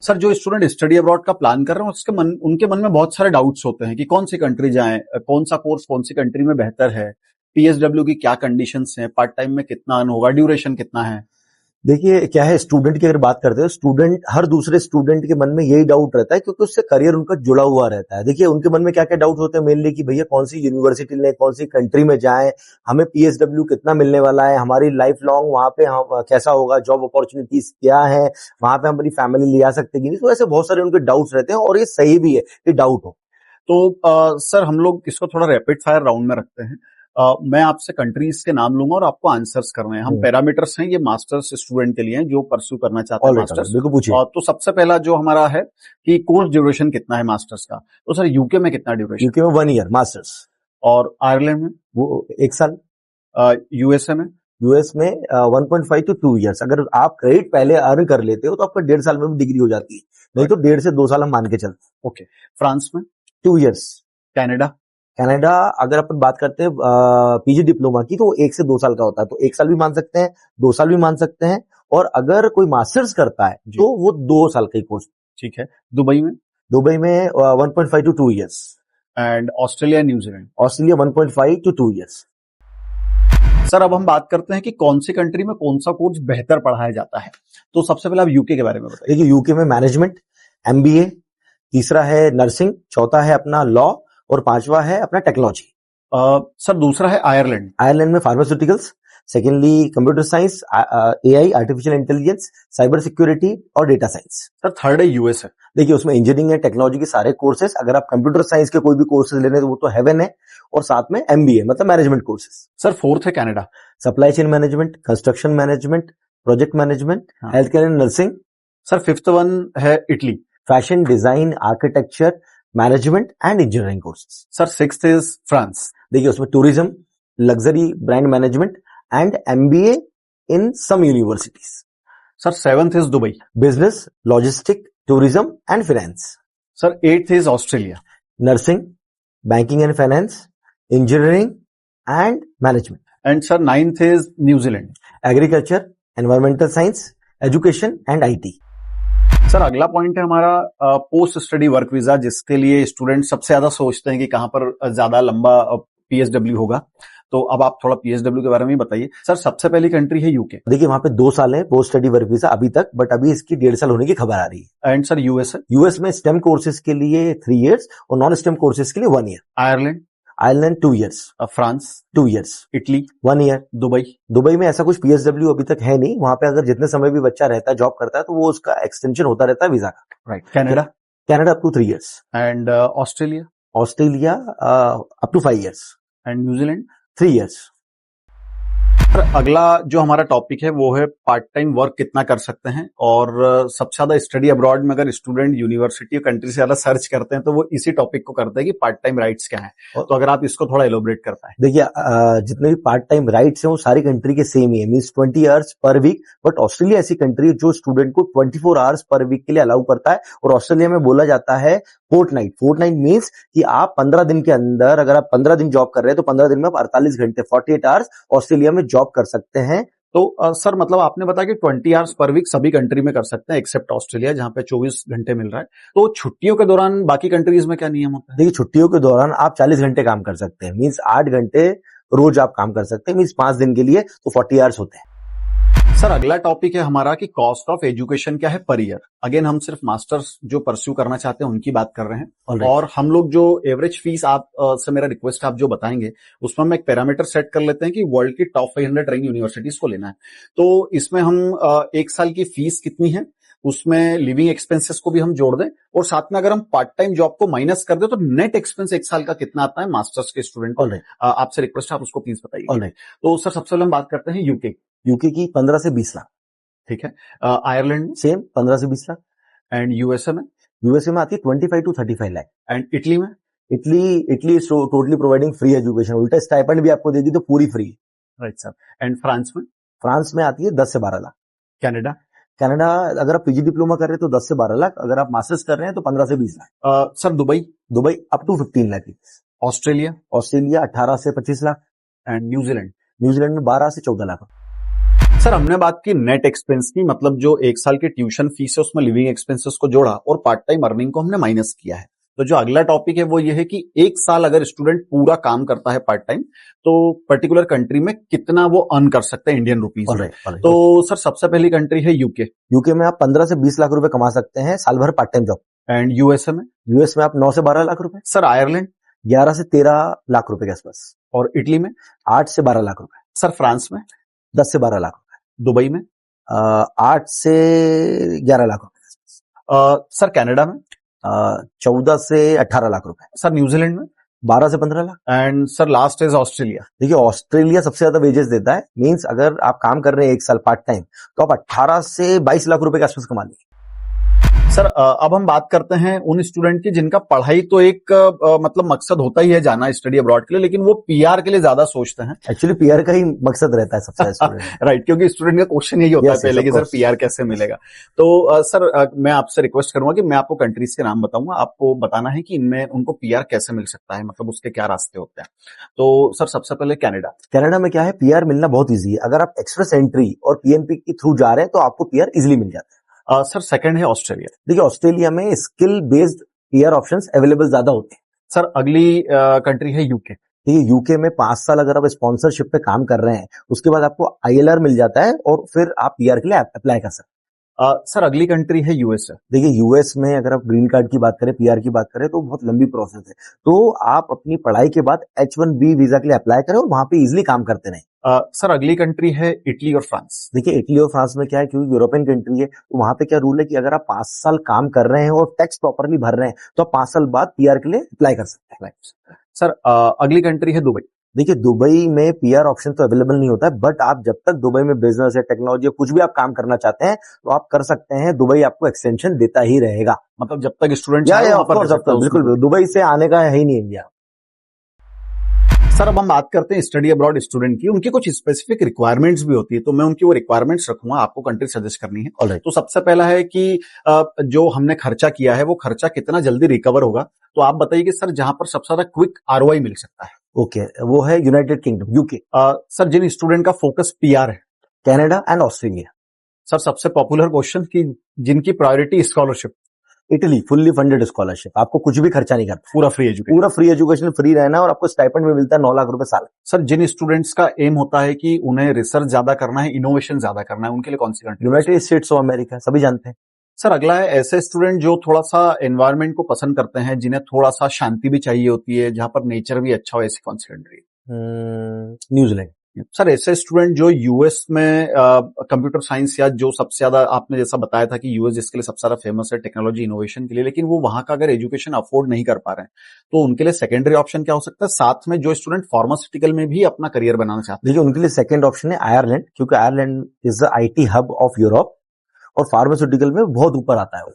Sir जो student study abroad का plan कर रहे हैं उनके मन में बहुत सारे डाउट्स होते हैं कि कौन सी कंट्री जाएं, कौन सा कोर्स कौन सी कंट्री में बेहतर है, पीएसडब्ल्यू की क्या कंडीशंस हैं, पार्ट टाइम में कितना अर्न होगा, ड्यूरेशन कितना है। देखिए क्या है, स्टूडेंट की अगर बात करते हैं, स्टूडेंट हर दूसरे स्टूडेंट के मन में यही डाउट रहता है क्योंकि उससे करियर उनका जुड़ा हुआ रहता है। देखिए उनके मन में क्या क्या डाउट होते हैं मेनली कि भैया कौन सी यूनिवर्सिटी लें, कौन सी कंट्री में जाएं, हमें पीएसडब्ल्यू कितना मिलने वाला है, हमारी लाइफ लॉन्ग वहां पे कैसा होगा, जॉब अपॉर्चुनिटीज क्या है, वहां पे हमारी फैमिली ले आ सकते कि नहीं। तो ऐसे बहुत सारे उनके डाउट्स रहते हैं और ये सही भी है कि डाउट हो। तो सर हम लोग इसको थोड़ा रैपिड फायर राउंड में रखते हैं। मैं आपसे कंट्रीज के नाम लूंगा और आपको आंसर्स करने हैं। हम पैरामीटर्स हैं, ये मास्टर्स स्टूडेंट के लिए हैं जो परस्यू करना चाहते हैं मास्टर्स। बिल्कुल पूछिए। तो सबसे पहला जो हमारा है कि कोर्स ड्यूरेशन कितना है मास्टर्स का, तो सर यूके में कितना ड्यूरेशन? यूके में 1 ईयर मास्टर्स। और आयरलैंड में? वो 1 साल। यूएसए में? यूएस में 1.5 to 2 ईयर्स। अगर आप क्रेडिट पहले अर्न कर लेते हो तो आपका 1.5 साल में भी डिग्री हो जाती है, नहीं तो 1.5 से 2 साल हम मान के चलते। ओके। फ्रांस में? 2 ईयर्स। कनाडा? कनाडा अगर अपन बात करते हैं पीजी डिप्लोमा की तो 1 से 2 साल का होता है, तो 1 साल भी मान सकते हैं, 2 साल भी मान सकते हैं। और अगर कोई मास्टर्स करता है तो वो 2 साल का ही कोर्स। ठीक है। दुबई में? दुबई में 1.5 to 2 years. And Australia, New Zealand? Australia 1.5 to 2 years. Sir अब हम बात करते हैं कि कौन सी कंट्री में कौन सा कोर्स बेहतर पढ़ाया जाता है। तो सबसे पहले आप यूके के बारे में बताइए। देखिए यूके में मैनेजमेंट, एमबीए, तीसरा है नर्सिंग, चौथा है अपना लॉ और पांचवा है अपना टेक्नोलॉजी। सर दूसरा है आयरलैंड। आयरलैंड में pharmaceuticals, secondly computer science, AI artificial intelligence, cyber security और डेटा साइंस। सर थर्ड है यूएस है। देखिए उसमें इंजीनियरिंग है, टेक्नोलॉजी के सारे कोर्सेज। अगर आप कंप्यूटर साइंस के कोई भी कोर्सेज लेने तो वो तो हेवन है, और साथ में एमबीए मतलब मैनेजमेंट कोर्सेज। सर फोर्थ है Canada. Supply chain management, construction management, project management, health care and nursing. Sir fifth one है Italy. Fashion design, architecture, management and engineering courses. Sir sixth is France. देखिए उसमें tourism, luxury brand management and MBA in some universities. Sir seventh is Dubai. Business, logistic, tourism and finance. Sir eighth is Australia. Nursing, banking and finance, engineering and management. And sir ninth is New Zealand. Agriculture, environmental science, education and IT. Sir अगला point है हमारा post study work visa, जिसके लिए student सबसे ज्यादा सोचते हैं कि कहां पर ज्यादा लंबा पीएसडब्ल्यू होगा। तो अब आप थोड़ा पीएसडब्ल्यू के बारे में बताइए। सर सबसे पहली कंट्री है यूके। देखिए वहां पे 2 साल है पोस्ट स्टडी वर्क वीजा अभी तक, बट अभी इसकी 1.5 साल होने की खबर आ रही है। एंड सर यूएस है? यूएस में स्टेम कोर्सेज के लिए 3 ईयर्स और नॉन स्टेम कोर्सेज के लिए 1 year. Ireland? Ireland 2 years. France? 2 years. Italy? 1 year. Dubai? Dubai में ऐसा कुछ पीएसडब्ल्यू अभी तक है नहीं। वहां पे अगर जितने समय भी बच्चा रहता है, जॉब करता है, तो वो उसका एक्सटेंशन होता रहता है वीजा का। Right. Canada? Canada up to 3 years. And Australia? Australia up to 5 years. And New Zealand? 3 years. Sir अगला जो हमारा टॉपिक है वो है पार्ट टाइम वर्क कितना कर सकते हैं। और सबसे ज्यादा स्टडी अब्रॉड में अगर स्टूडेंट यूनिवर्सिटी और कंट्री से ज्यादा सर्च करते हैं तो वो इसी टॉपिक को करते हैं कि पार्ट टाइम राइट्स क्या है। तो अगर आप इसको थोड़ा एलोबरेट कर पाए। देखिए जितने भी पार्ट टाइम राइट्स हैं वो सारी कंट्री के सेम ही है, means 20 hours per week. But Australia ऐसी कंट्री है जो स्टूडेंट को 24 आवर्स पर वीक के लिए अलाउ करता है। और ऑस्ट्रेलिया में बोला जाता है फोर्टनाइट। फोर्टनाइट मींस कि आप 15 दिन के अंदर, अगर आप 15 दिन जॉब कर रहे हैं तो 15 दिन में आप 48 घंटे 48 आवर्स ऑस्ट्रेलिया में जॉब कर सकते हैं। तो सर मतलब आपने बताया कि 20 आवर्स पर वीक सभी कंट्री में कर सकते हैं एक्सेप्ट ऑस्ट्रेलिया, जहां पे 24 घंटे मिल रहा है। तो छुट्टियों के दौरान बाकी कंट्रीज में क्या नियम होता है? देखिए छुट्टियों के दौरान आप 40 घंटे काम कर सकते हैं, मींस 8 घंटे रोज आप काम कर सकते हैं, मींस 5 दिन के लिए तो 40 आवर्स होते हैं। सर अगला टॉपिक है हमारा कि कॉस्ट ऑफ एजुकेशन क्या है पर ईयर। अगेन हम सिर्फ मास्टर्स जो परस्यू करना चाहते हैं उनकी बात कर रहे हैं। और हम लोग जो एवरेज फीस आप से मेरा रिक्वेस्ट आप जो बताएंगे उसमें हम एक पैरामीटर सेट कर लेते हैं कि वर्ल्ड की टॉप 500 रैंक यूनिवर्सिटीज को लेना है। तो इसमें हम 1 साल की फीस कितनी है, उसमें लिविंग एक्सपेंसेस को भी हम जोड़ दें, और साथ में अगर हम पार्ट टाइम जॉब को माइनस कर दें तो नेट एक्सपेंस 1 साल का कितना आता है मास्टर्स के स्टूडेंट को। आपसे रिक्वेस्ट है आप उसको प्लीज बताइए। तो सर सबसे पहले हम बात करते हैं यूके की 15 से 20 लाख। ठीक है। आयरलैंड? सेम 15 से 20 लाख। एंड यूएसए में? यूएसए में आती है 25 to 35 लाख। एंड इटली में? Italy is totally providing free education, उल्टा स्टाइपेंड भी आपको देगी तो पूरी free. Right sir. And France में? फ्रांस में आती है 10 से 12 लाख। कनाडा? कनाडा अगर आप पीजी डिप्लोमा कर रहे हैं तो 10 से 12 लाख, अगर आप मास्टर्स कर रहे हैं तो 15 से 20 lakh. Sir Dubai? Dubai up to 15 lakh. Australia? Australia 18 से 25 लाख। And New Zealand? न्यूजीलैंड में 12 से 14 लाख। सर हमने बात की नेट एक्सपेंस की, मतलब जो एक साल की ट्यूशन फीस है उसमें लिविंग एक्सपेंसेस को जोड़ा और पार्ट टाइम अर्निंग को हमने माइनस किया है। तो जो अगला टॉपिक है वो ये है कि एक साल अगर स्टूडेंट पूरा काम करता है पार्ट टाइम तो पर्टिकुलर कंट्री में कितना वो अर्न कर सकता है इंडियन रुपीज में। तो सर सबसे पहली कंट्री है यूके। यूके में आप 15 से 20 लाख रुपए कमा सकते हैं साल भर part time job. And USA में? यूएस में आप 9 से 12 लाख रुपए। Sir Ireland? 11 से 13 लाख रुपए के आसपास। और इटली में? 8 से 12 लाख रुपए। सर फ्रांस में? 10 से 12 लाख रुपए। दुबई में? 8 से 11 लाख रुपए। सर कनाडा में? 14 से 18 लाख रुपए। सर न्यूजीलैंड में? 12 से 15 lakh. And sir last is Australia. देखिए ऑस्ट्रेलिया सबसे ज्यादा वेजेस देता है, मींस अगर आप काम कर रहे हैं एक साल पार्ट टाइम तो आप 18 से 22 लाख रुपए के आसपास कमा लेंगे। सर अब हम बात करते हैं उन स्टूडेंट की जिनका पढ़ाई तो एक मतलब मकसद होता ही है जाना स्टडी अब्रॉड के लिए, लेकिन वो पीआर के लिए ज्यादा सोचते हैं। एक्चुअली पीआर का ही मकसद रहता है सबसे स्टूडेंट। राइट, क्योंकि स्टूडेंट का क्वेश्चन यही होता है पहले कि सर पीआर कैसे मिलेगा। तो सर मैं आपसे रिक्वेस्ट करूंगा कि मैं आपको कंट्रीज के नाम बताऊंगा, आपको बताना है कि इनमें उनको पीआर कैसे मिल सकता है, मतलब उसके क्या रास्ते होते हैं। तो सर सबसे पहले कनाडा। कनाडा में क्या है, पीआर मिलना बहुत ईजी है। अगर आप एक्सप्रेस एंट्री और पीएनपी के थ्रू जा रहे हैं तो आपको पीआर इजिली मिल जाता है। सर सेकंड है ऑस्ट्रेलिया। देखिए ऑस्ट्रेलिया में skill based PR options available ज्यादा होते हैं। सर अगली कंट्री है यूके। देखिए यूके में 5 साल अगर आप स्पॉन्सरशिप पे काम कर रहे हैं उसके बाद आपको आईएलआर मिल जाता है और फिर आप पीआर के लिए अप्लाई कर सकते हैं। सर अगली कंट्री है यूएसए। देखिए यूएस में अगर आप ग्रीन कार्ड की बात करें, पीआर की बात करें तो बहुत लंबी प्रोसेस है। तो आप अपनी पढ़ाई के बाद H1B वीजा के लिए अप्लाई करें और वहां पे इजिली काम करते रहें। सर अगली कंट्री है इटली और फ्रांस। देखिए इटली और फ्रांस में क्या है, क्योंकि यूरोपियन कंट्री है तो वहां पे क्या रूल है कि अगर आप 5 साल काम कर रहे हैं और टैक्स प्रॉपरली भर रहे हैं तो आप 5 साल बाद पीआर के लिए अप्लाई कर सकते हैं। सर अगली कंट्री है दुबई। देखिए दुबई में पीआर ऑप्शन तो अवेलेबल नहीं होता है, बट आप जब तक दुबई में बिजनेस है, टेक्नोलॉजी है, कुछ भी आप काम करना चाहते हैं तो आप कर सकते हैं। दुबई आपको एक्सटेंशन देता ही रहेगा, मतलब जब तक स्टूडेंट बिल्कुल दुबई से आने का है ही नहीं इंडिया। सर अब हम बात करते हैं स्टडी अब्रॉड स्टूडेंट की, उनकी कुछ स्पेसिफिक रिक्वायरमेंट्स भी होती है, तो मैं उनकी वो रिक्वायरमेंट्स रखूंगा, आपको कंट्री सजेस्ट करनी है। Alright. तो सबसे पहला है कि जो हमने खर्चा किया है वो खर्चा कितना जल्दी रिकवर होगा। तो आप बताइए कि सर जहां पर सबसे ज्यादा क्विक आरओआई मिल सकता है। ओके, वो है यूनाइटेड किंगडम, यूके। सर जिन स्टूडेंट का फोकस पीआर है, कनाडा एंड ऑस्ट्रेलिया। सर सबसे पॉपुलर क्वेश्चन की जिनकी priority scholarship, Italy, fully funded scholarship, आपको कुछ भी खर्चा नहीं करता, पूरा फ्री एजुकेशन, पूरा फ्री एजुकेशन, फ्री रहना और आपको स्टाइपेंड में मिलता है 9 लाख रुपए साल। सर जिन स्टूडेंट्स का एम होता है कि उन्हें रिसर्च ज्यादा करना है, इनोवेशन ज्यादा करना है, उनके लिए कौन सी country? United States of America, सभी जानते हैं। सर अगला है ऐसे स्टूडेंट जो थोड़ा सा एनवायरनमेंट को पसंद करते हैं, जिन्हें थोड़ा सा शांति भी चाहिए होती है, जहां पर नेचर भी अच्छा हो, ऐसी कौन सी कंट्री? न्यूजीलैंड। सर ऐसे स्टूडेंट जो यूएस में कंप्यूटर साइंस या जो सबसे ज्यादा आपने जैसा बताया था कि यूएस जिसके लिए सबसे ज्यादा फेमस है टेक्नोलॉजी इनोवेशन के लिए, लेकिन वो वहां का अगर एजुकेशन अफोर्ड नहीं कर पा रहे हैं तो उनके लिए सेकेंडरी ऑप्शन क्या हो सकता है? साथ में जो स्टूडेंट फार्मास्यूटिकल में भी अपना करियर बनाना चाहते हैं, देखिए उनके लिए सेकंड ऑप्शन है आयरलैंड, क्योंकि Ireland is the IT hub of Europe और फार्मास्यूटिकल में बहुत ऊपर आता है वो।